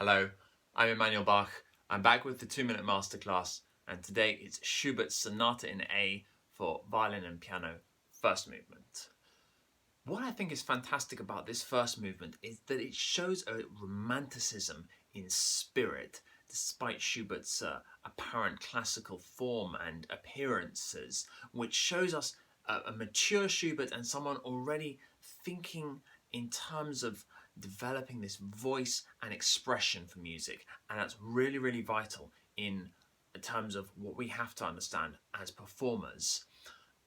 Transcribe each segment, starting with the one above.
Hello, I'm Emmanuel Bach. I'm back with the 2-minute masterclass, and today it's Schubert Sonata in A for violin and piano, first movement. What I think is fantastic about this first movement is that it shows a romanticism in spirit, despite Schubert's apparent classical form and appearances, which shows us a mature Schubert and someone already thinking in terms of developing this voice and expression for music, and that's really, really vital in terms of what we have to understand as performers.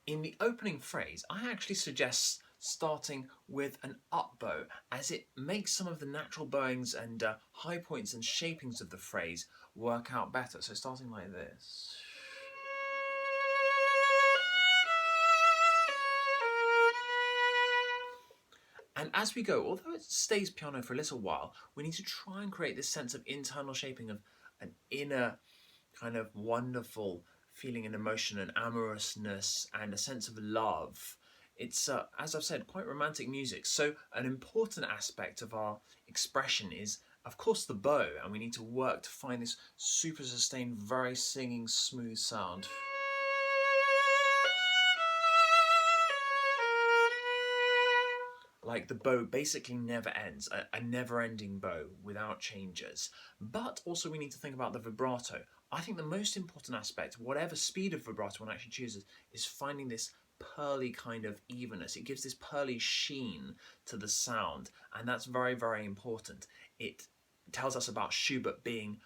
In the opening phrase, I actually suggest starting with an up bow, as it makes some of the natural bowings and high points and shapings of the phrase work out better. So starting like this. And as we go, although it stays piano for a little while, we need to try and create this sense of internal shaping of an inner kind of wonderful feeling and emotion and amorousness and a sense of love. It's, as I've said, quite romantic music. So an important aspect of our expression is, of course, the bow, and we need to work to find this super sustained, very singing, smooth sound. Like the bow basically never ends, a never-ending bow without changes. But also we need to think about the vibrato. I think the most important aspect, whatever speed of vibrato one actually chooses, is finding this pearly kind of evenness. It gives this pearly sheen to the sound, and that's very, very important. It tells us about Schubert being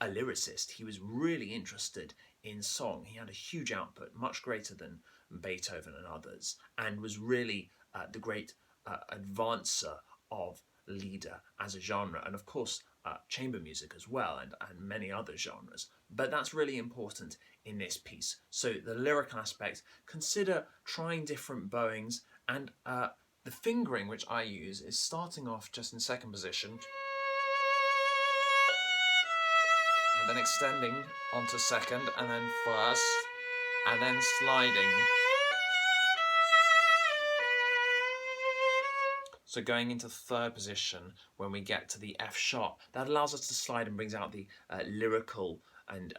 a lyricist. He was really interested in song. He had a huge output, much greater than Beethoven and others, and was really the great advancer of Lieder as a genre, and of course chamber music as well, and many other genres. But that's really important in this piece. So the lyrical aspect, consider trying different bowings, and the fingering which I use is starting off just in second position, and then extending onto second, and then first, and then sliding. So going into third position when we get to the F sharp, that allows us to slide and brings out the lyrical and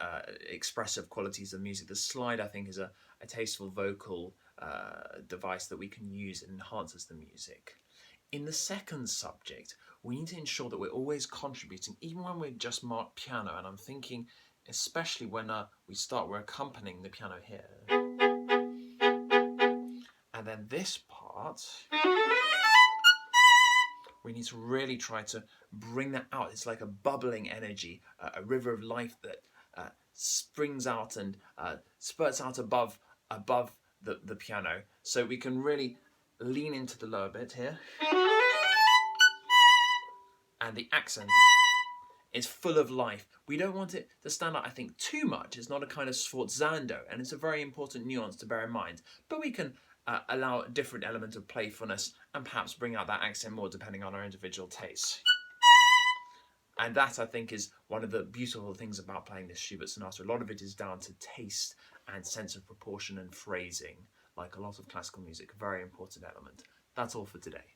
expressive qualities of music. The slide, I think, is a tasteful vocal device that we can use and enhances the music. In the second subject, we need to ensure that we're always contributing, even when we're just marked piano, and I'm thinking especially when we're accompanying the piano here. And then this part, we need to really try to bring that out. It's like a bubbling energy, a river of life that springs out and spurts out above the piano. So we can really lean into the lower bit here. And the accent is full of life. We don't want it to stand out, I think, too much. It's not a kind of sforzando, and it's a very important nuance to bear in mind. But we can allow a different element of playfulness and perhaps bring out that accent more depending on our individual tastes. And that, I think, is one of the beautiful things about playing this Schubert Sonata. A lot of it is down to taste and sense of proportion and phrasing, like a lot of classical music, a very important element. That's all for today.